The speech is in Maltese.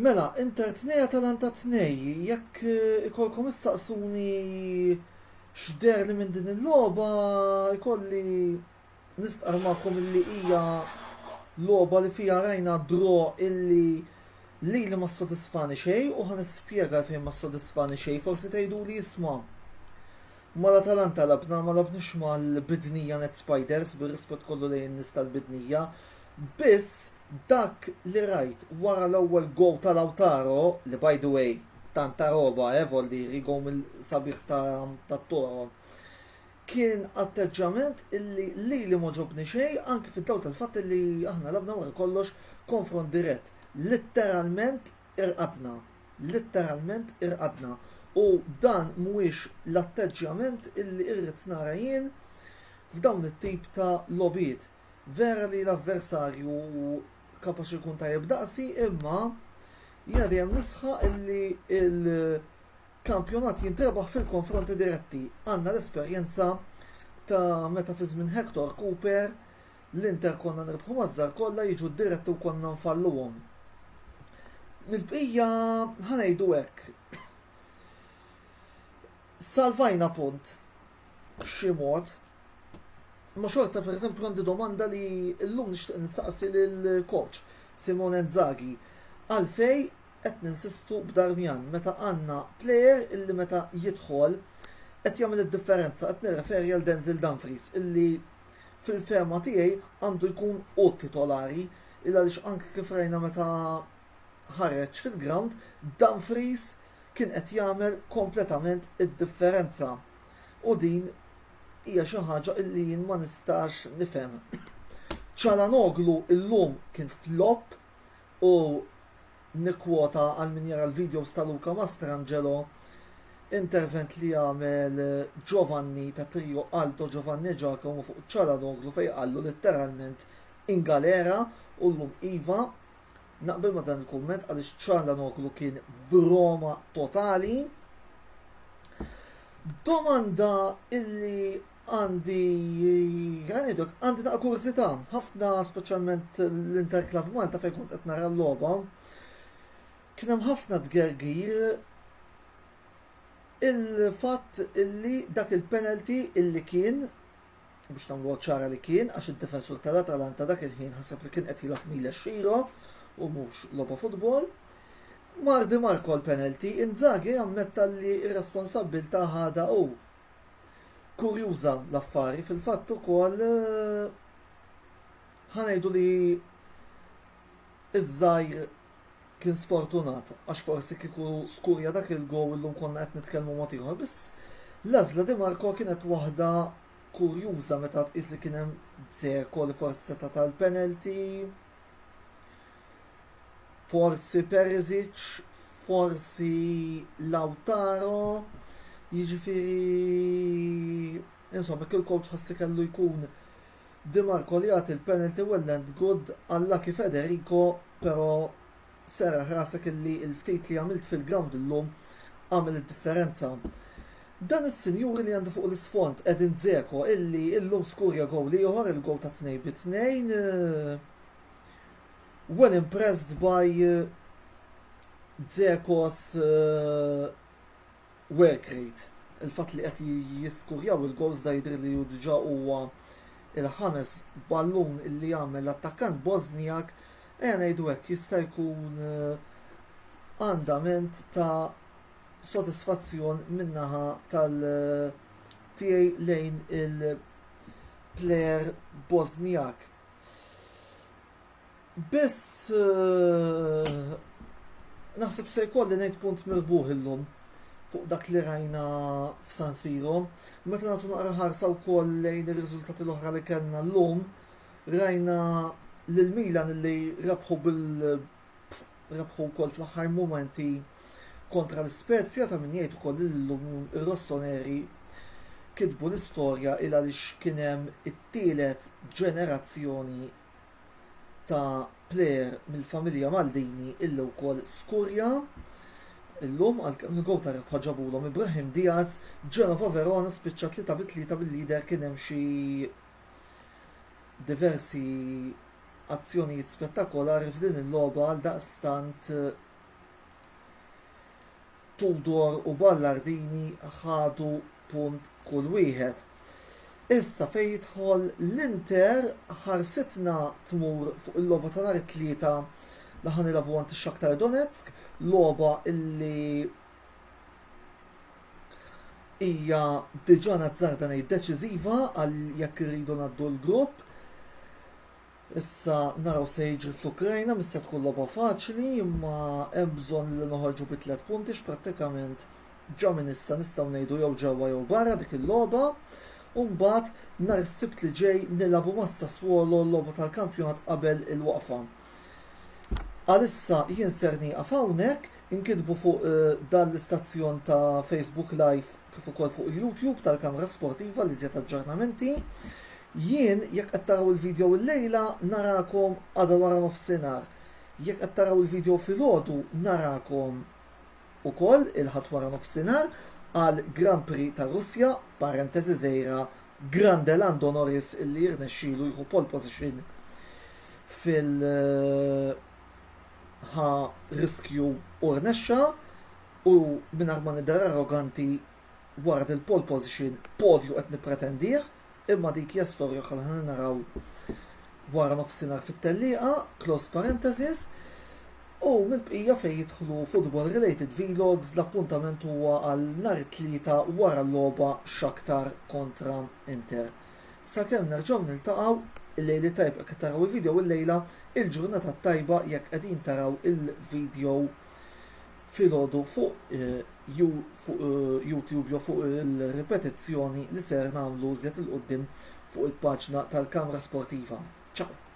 Mela, Inter 2 Atalanta 2, jekk ikolkom issaqsuni x'der li minn din il-logħba, ikolli nistqar magħkom illi hija logħba li fiha rajna dro illi li ma ssodisfani xejn u ħanispjega fejn ma ssodisfani xejn, forsi tgħiduli isma'. Mal-Atalanta labna ma labniex mal-bidnija Net Spiders bir-rispett kollu lejn nies tal-bidnija, biss dak li rajt wara l-ewwel gowl tal-Lautaro li by the way tanta roba volli rigom il-sabiħ tat-toro kien atteġġament li ma ġobni xejn anke fid-dawl tal-fatt li aħna labna wara kollox konfront dirett. Litteralment irqadna. U dan mhuwiex l-atteġġament illi irrid nara jien f'dawn it-tip ta' lobiet. Vera li l-avversarju kapaċi jkun tajjeb daqsi, imma jiena dejjem nisħa illi il-kampjonat jintrebaħ fil-konfronti diretti. Għandna l-esperjenza ta' meta fi żmien Hector Cooper l-Inter konna nirbħu mażżar kollha jiġu diretti u konna nfalluhom. Mill-bqija ħanejdu hekk. Salvajna punt b'xi mod. Ma xorta per eżempju għandi domanda li llum nixtieq nistaqsi lill-coach Simone Inzaghi għalfej qed ninsistu b'Darmian meta għandna plejer illi meta jidħol qed jagħmel id-differenza, qed nirreferi għal Denzel Dumfries illi fil-ferma tiegħi għandu jkun titolari illa għaliex anke kif rajna meta ħareġ fil-ground Dumfries kien qed jagħmel kompletament id-differenza. U din hija xi ħaġa illi jien ma nistax nifhem. Çalhanoğlu llum kien flop u nikkwota għal min jara l-videos ta' Luka Mastrangelo intervent li jagħmel Giovanni ta' trio Aldo Giovanni Giacomo fuq Çalhanoğlu fejn qallu letteralment in galera u llum iva naqbel ma dan il-kumment għaliex Çalhanoğlu kien broma totali. Domanda illi għandi naqa kurzita, ħafna speċjalment l-Inter Club Malta fejn kont qed nara l-logħba. Kien hemm ħafna tgergir il-fatt illi dak il-penalty illi kien biex nagħmlu ċara li kien għax id-difensur tal-Atalanta dak il-ħin ħaseb li kien qed jilgħab Mila Xiro u mhux logħba futbol. Mardi marko l-penalty, Inzaghi ammetta li ir-responsabbilta ħada u kurjuża l-affari fil-fatt ukoll ħanejdu li iż-żgħir kien sfortunat għax forsi kieku skurja dak il-gowl illum konna qed nitkellmu mod ieħor, biss l-għażla Di Marco kienet waħda kurjuża meta tqis li kien hemm Dzeko li forsi seta' tal-penalty. Forsi Perisic, forsi Lautaro, jiġifieri insomma kull coach ħassi kellu jkun Di Marco li għati il-penalty well and good għal Lucky Federico, però sera ħrasek illi il-ftit li għamilt fil-ground illum għamil id-differenza. Dan is-sinjuri li għandu fuq l-isfond Edin Dzeko illi illum skurja gowl ieħor il-gowl ta' 2-2. Well impressed by Dzeko's work rate. Il-fatt li qed jiskurjaw il-goals da jidher li diġà huwa il-ħames ballun illi jagħmel l-attakkant Bosniak ngħidu hekk jista' jkun andament ta' sodisfazzjon min-naħa tal-tiegħi lejn il-plejer Bosniak. Biss naħseb se jkolli ngħid punt mirbuħ illum fuq dak li rajna f'San Siro. Meta nagħtu naqra ħarsa wkoll lejn ir-riżultati l-oħra li kellna llum, rajna lil Milan li rebħu wkoll fl-aħħar mumenti kontra l-Spezja ta' min jgħid ukoll illum ir-Rossoneri kitbu l-istorja il għaliex kien hemm it-tielet ġenerazzjoni ta' plejer mill-familja Maldini illi wkoll skurja illum għal-gol ta' rebħa ġabulhom Ibrahim Diaz, Genova Verona spiċċa 3-3 bil-lider kien hemm xi diversi azzjonijiet spettakolari f'din il-logħba għal daqstant Tudor u Ballardini ħadu punt kull wieħed. Issa fejn jidħol l-Inter ħarsitna tmur fuq il-logħba ta' nhar it-tlieta li ħanilabu għand ix-Shakhtar Donetsk, logħba illi hija diġà nazzarda ngħid deċiżiva għal jekk irridu ngħaddu l-grupp. Issa naraw se jiġri fl-Ukrajna, mista tkun logħba faċli, imma hemm bżonn li noħorġu bi 3 punti x'prattikament ġa minn issa nistgħu ngħidu jew ġewwa jew barra dik il-logħba. U mbagħad nhar is-Sibt li ġej nilagħbu mas Sassuolo l-logħba tal-kampjonat qabel il-waqfa. Għalissa jien ser nieqaf hawnhekk, inkitbu fuq dan l-istazzjon ta' Facebook Live kif ukoll fuq il-YouTube tal-Kamra Sportiva li iżjed aġġornamenti. Jien jekk qed taraw il-video l-lejla narakom għada wara nofsinhar. Jekk qed taraw il-video filgħodu narakom ukoll il-ħadd wara nofsinhar għal Grand Prix ta' Russja, parentesi żgħira, Grande Lando Norris illi jirnexxielu jieħu pole position fil-ħa riskju u rnexxa u mingħajr ma nidher arroganti wara il-pole position podju qed nippretendih, imma dik hija storja ħalħan naraw wara nofsinhar fit-tellieqa, close parenthesis. U mill-bqija fejn jidħlu football related vlogs, l-appuntament huwa għal nhar it-tlieta wara l-logħba Shakhtar kontra Inter. Sakemm nerġgħu niltaqgħu il-lejli tajb jekk taraw il-video il-lejla, il-ġurnata tajba jekk qegħdin taraw il-video filgħodu fuq YouTube jew fuq il-ripetizzjoni li ser nagħmlu żjed il-qudiem fuq il-paġna tal-Kamra Sportiva. Ciao!